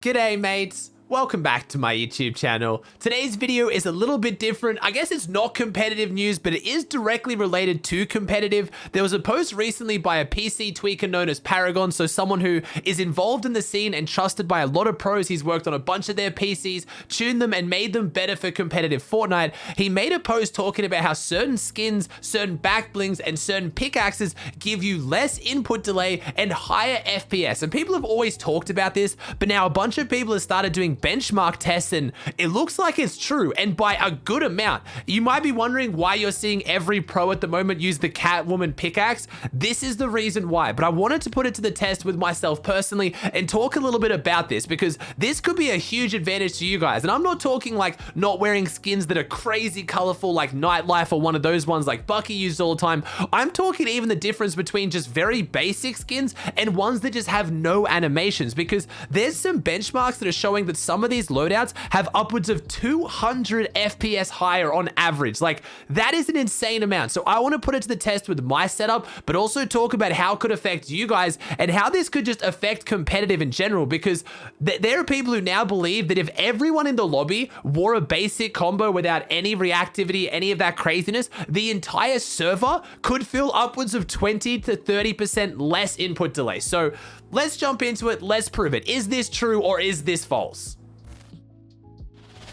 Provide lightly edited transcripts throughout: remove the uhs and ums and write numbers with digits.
G'day mates, welcome back to my YouTube channel. Today's video is a little bit different. I guess it's not competitive news, but it is directly related to competitive. There was a post recently by a PC tweaker known as Paragon, so someone who is involved in the scene and trusted by a lot of pros. He's worked on a bunch of their PCs, tuned them and made them better for competitive Fortnite. He made a post talking about how certain skins, certain back blings, and certain pickaxes give you less input delay and higher FPS. And people have always talked about this, but now a bunch of people have started doing benchmark tests and it looks like it's true, and by a good amount. You might be wondering why you're seeing every pro at the moment use the Catwoman pickaxe. This is the reason why, but I wanted to put it to the test with myself personally and talk a little bit about this because this could be a huge advantage to you guys. And I'm not talking like not wearing skins that are crazy colorful like Nightlife or one of those ones like Bucky used all the time. I'm talking even the difference between just very basic skins and ones that just have no animations, because there's some benchmarks that are showing that some of these loadouts have upwards of 200 FPS higher on average. Like, that is an insane amount. So I want to put it to the test with my setup, but also talk about how it could affect you guys and how this could just affect competitive in general, because there are people who now believe that if everyone in the lobby wore a basic combo without any reactivity, any of that craziness, the entire server could feel upwards of 20 to 30% less input delay. So let's jump into it. Let's prove it. Is this true or is this false?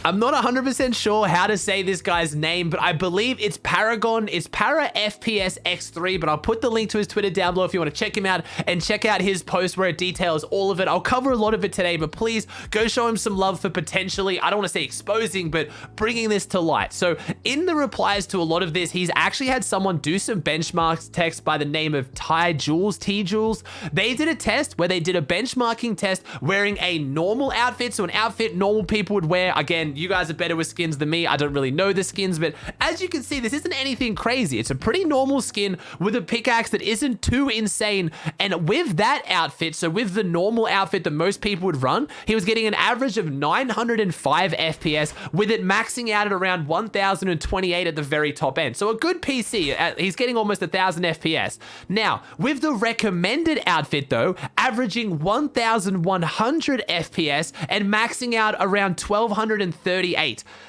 I'm not 100% sure how to say this guy's name, but I believe it's Paragon. It's Para FPS X3, but I'll put the link to his Twitter down below if you want to check him out and check out his post where it details all of it. I'll cover a lot of it today, but please go show him some love for potentially, I don't want to say exposing, but bringing this to light. So in the replies to a lot of this, he's actually had someone do some benchmarks text by the name of T-Jules. They did a test where they did a benchmarking test wearing a normal outfit, so an outfit normal people would wear. Again, you guys are better with skins than me. I don't really know the skins, but as you can see, this isn't anything crazy. It's a pretty normal skin with a pickaxe that isn't too insane. And with that outfit, so with the normal outfit that most people would run, he was getting an average of 905 FPS with it maxing out at around 1028 at the very top end. So a good PC, he's getting almost 1000 FPS. Now, with the recommended outfit though, averaging 1100 FPS and maxing out around 1238.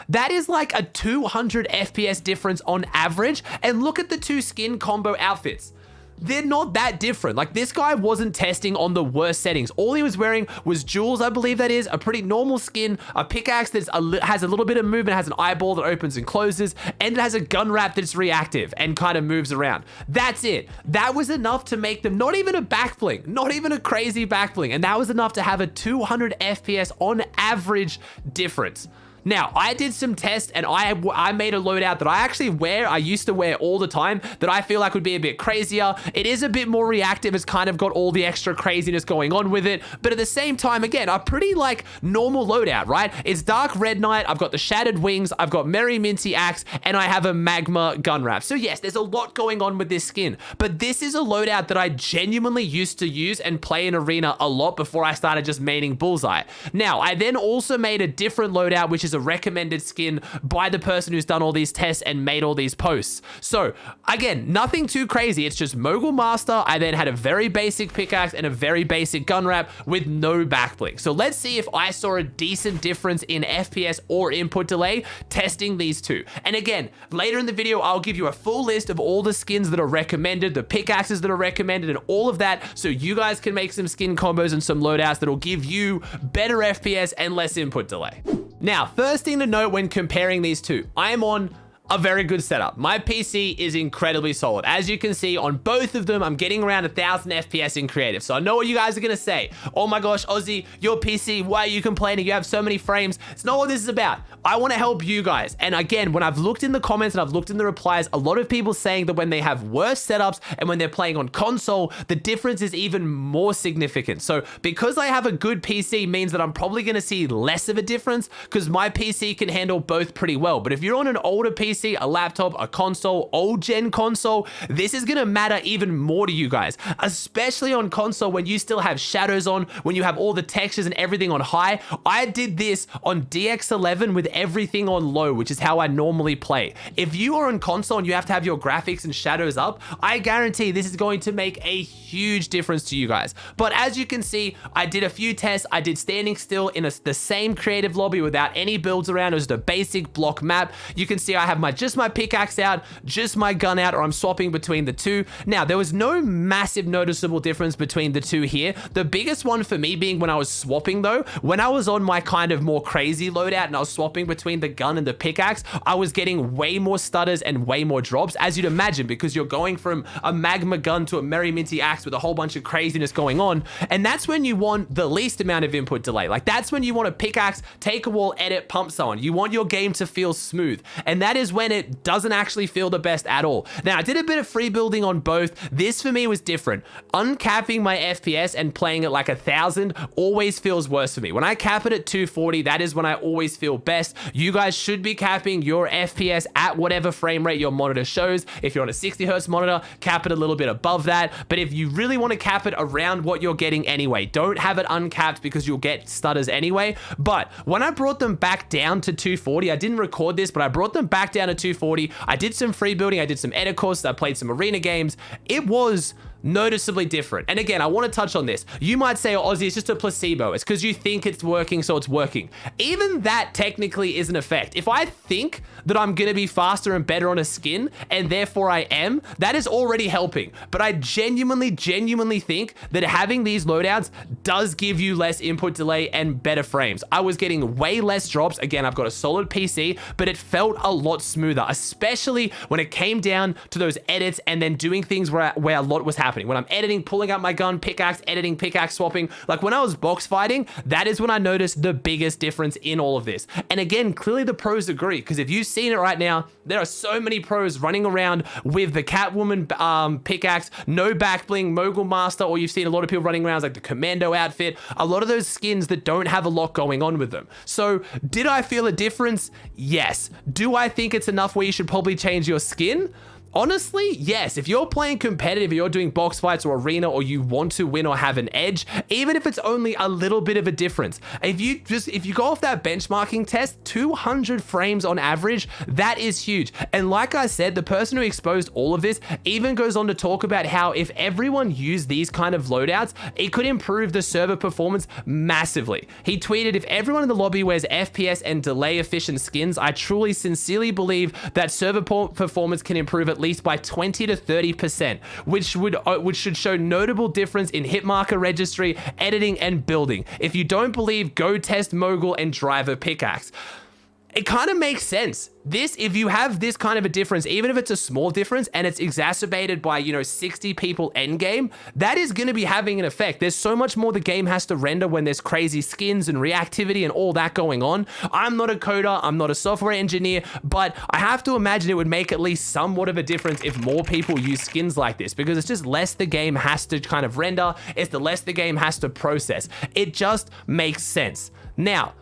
That is like a 200 FPS difference on average. And look at the two skin combo outfits. They're not that different. Like, this guy wasn't testing on the worst settings. All he was wearing was Jules, I believe that is, a pretty normal skin, a pickaxe that has a little bit of movement, has an eyeball that opens and closes, and it has a gun wrap that's reactive and kind of moves around. That's it. That was enough to make them not even a back bling, not even a crazy back bling, and that was enough to have a 200 FPS on average difference. Now, I did some tests and I made a loadout that I actually wear, I used to wear all the time, that I feel like would be a bit crazier. It is a bit more reactive. It's kind of got all the extra craziness going on with it. But at the same time, again, a pretty like normal loadout, right? It's Dark Red Knight. I've got the Shattered Wings. I've got Merry Minty Axe, and I have a Magma gun wrap. So yes, there's a lot going on with this skin. But this is a loadout that I genuinely used to use and play in Arena a lot before I started just maining Bullseye. Now, I then also made a different loadout, which is a recommended skin by the person who's done all these tests and made all these posts. So again, nothing too crazy. It's just Mogul Master. I then had a very basic pickaxe and a very basic gun wrap with no back bling. So let's see if I saw a decent difference in FPS or input delay testing these two. And again, later in the video, I'll give you a full list of all the skins that are recommended, the pickaxes that are recommended, and all of that, so you guys can make some skin combos and some loadouts that'll give you better FPS and less input delay. Now, first thing to note when comparing these two, I am on a very good setup. My PC is incredibly solid. As you can see on both of them, I'm getting around 1000 FPS in creative. So I know what you guys are gonna say. Oh my gosh, Aussie, your PC, why are you complaining? You have so many frames. It's not what this is about. I wanna help you guys. And again, when I've looked in the comments and I've looked in the replies, a lot of people saying that when they have worse setups and when they're playing on console, the difference is even more significant. So because I have a good PC means that I'm probably gonna see less of a difference because my PC can handle both pretty well. But if you're on an older PC, PC, a laptop, a console, old gen console, this is gonna matter even more to you guys, especially on console when you still have shadows on, when you have all the textures and everything on high. I did this on DX11 with everything on low, which is how I normally play. If you are on console and you have to have your graphics and shadows up, I guarantee this is going to make a huge difference to you guys. But as you can see, I did a few tests. I did standing still in the same creative lobby without any builds around. It was the basic block map. You can see I have just my pickaxe out, just my gun out, or I'm swapping between the two. Now, there was no massive noticeable difference between the two here. The biggest one for me being when I was swapping though, when I was on my kind of more crazy loadout and I was swapping between the gun and the pickaxe, I was getting way more stutters and way more drops, as you'd imagine, because you're going from a magma gun to a merry minty axe with a whole bunch of craziness going on. And that's when you want the least amount of input delay. Like, that's when you want a pickaxe, take a wall, edit, pump someone. You want your game to feel smooth. And that is when it doesn't actually feel the best at all. Now, I did a bit of free building on both. This for me was different. Uncapping my FPS and playing it like 1,000 always feels worse for me. When I cap it at 240, that is when I always feel best. You guys should be capping your FPS at whatever frame rate your monitor shows. If you're on a 60 hertz monitor, cap it a little bit above that. But if you really want to cap it around what you're getting anyway, don't have it uncapped because you'll get stutters anyway. But when I brought them back down to 240, I didn't record this, but I brought them back down to 240. I did some free building, I did some edit courses, I played some arena games. It was noticeably different. And again, I want to touch on this. You might say, oh, Aussie, it's just a placebo. It's because you think it's working, so it's working. Even that technically is an effect. If I think that I'm going to be faster and better on a skin, and therefore I am, that is already helping. But I genuinely think that having these loadouts does give you less input delay and better frames. I was getting way less drops. Again, I've got a solid PC, but it felt a lot smoother, especially when it came down to those edits and then doing things where a lot was happening. When I'm editing, pulling out my gun, pickaxe, editing, pickaxe swapping, like when I was box fighting, that is when I noticed the biggest difference in all of this. And again, clearly the pros agree, because if you've seen it right now, there are so many pros running around with the Catwoman pickaxe, no back bling, Mogul Master, or you've seen a lot of people running around like the Commando outfit, a lot of those skins that don't have a lot going on with them. So did I feel a difference? Yes. Do I think it's enough where you should probably change your skin? Honestly, yes. If you're playing competitive, you're doing box fights or arena, or you want to win or have an edge, even if it's only a little bit of a difference, if you go off that benchmarking test, 200 frames on average, that is huge. And like I said, the person who exposed all of this even goes on to talk about how if everyone used these kind of loadouts, it could improve the server performance massively. He tweeted, if everyone in the lobby wears FPS and delay efficient skins, I truly sincerely believe that server performance can improve at least by 20 to 30%, which should show notable difference in hit marker registry, editing, and building. If you don't believe, go test Mogul and driver pickaxe. It kind of makes sense. If you have this kind of a difference, even if it's a small difference and it's exacerbated by, 60 people endgame, that is going to be having an effect. There's so much more the game has to render when there's crazy skins and reactivity and all that going on. I'm not a coder, I'm not a software engineer, but I have to imagine it would make at least somewhat of a difference if more people use skins like this, because it's just less the game has to kind of render, it's the less the game has to process. It just makes sense. Now,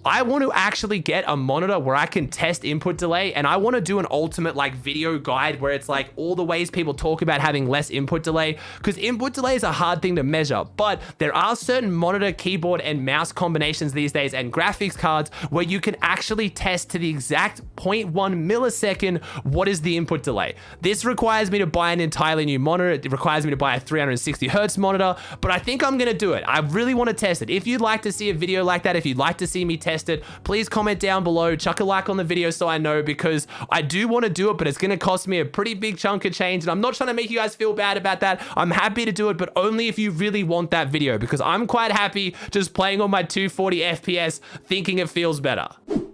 I want to actually get a monitor where I can test input delay, and I want to do an ultimate video guide where it's like all the ways people talk about having less input delay, because input delay is a hard thing to measure, but there are certain monitor, keyboard, and mouse combinations these days and graphics cards where you can actually test to the exact 0.1 millisecond what is the input delay. This requires me to buy an entirely new monitor. It requires me to buy a 360 hertz monitor, but I think I'm going to do it. I really want to test it. If you'd like to see a video like that, if you'd like to see me test it, please comment down below, chuck a like on the video so I know, because I do want to do it, but it's going to cost me a pretty big chunk of change, and I'm not trying to make you guys feel bad about that. I'm happy to do it, but only if you really want that video, because I'm quite happy just playing on my 240 FPS thinking it feels better.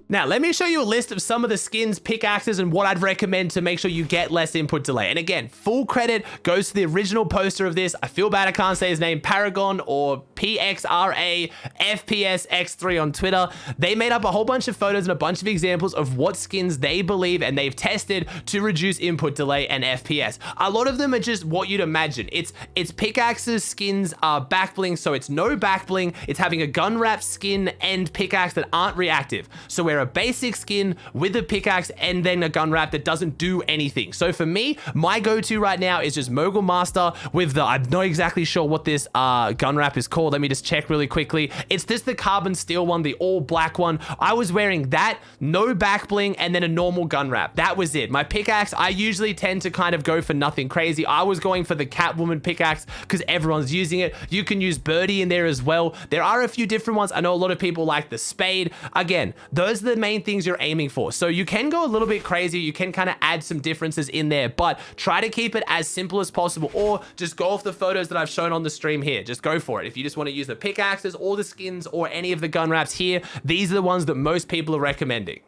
Now, let me show you a list of some of the skins, pickaxes, and what I'd recommend to make sure you get less input delay. And again, full credit goes to the original poster of this. I feel bad I can't say his name, Paragon or PXRA FPS X3 on Twitter. They made up a whole bunch of photos and a bunch of examples of what skins they believe and they've tested to reduce input delay and FPS. A lot of them are just what you'd imagine. It's pickaxes, skins are back bling, so it's no back bling. It's having a gun wrap skin and pickaxe that aren't reactive. So we're wear a basic skin with a pickaxe and then a gun wrap that doesn't do anything. So for me, my go-to right now is just Mogul Master with the, I'm not exactly sure what this gun wrap is called. Let me just check really quickly. It's just the carbon steel one, the all black one. I was wearing that, no back bling, and then a normal gun wrap. That was it. My pickaxe, I usually tend to kind of go for nothing crazy. I was going for the Catwoman pickaxe because everyone's using it. You can use Birdie in there as well. There are a few different ones. I know a lot of people like the spade. Again, those are the main things you're aiming for. So you can go a little bit crazy. You can kind of add some differences in there, but try to keep it as simple as possible, or just go off the photos that I've shown on the stream here. Just go for it. If you just want to use the pickaxes or the skins or any of the gun wraps here, these are the ones that most people are recommending.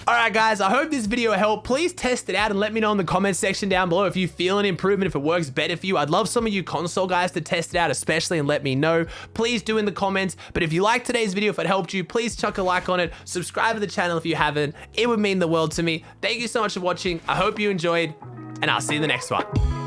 Alright guys, I hope this video helped. Please test it out and let me know in the comments section down below if you feel an improvement, if it works better for you. I'd love some of you console guys to test it out especially and let me know. Please do in the comments. But if you liked today's video, if it helped you, please chuck a like on it. Subscribe to the channel if you haven't. It would mean the world to me. Thank you so much for watching. I hope you enjoyed, and I'll see you in the next one.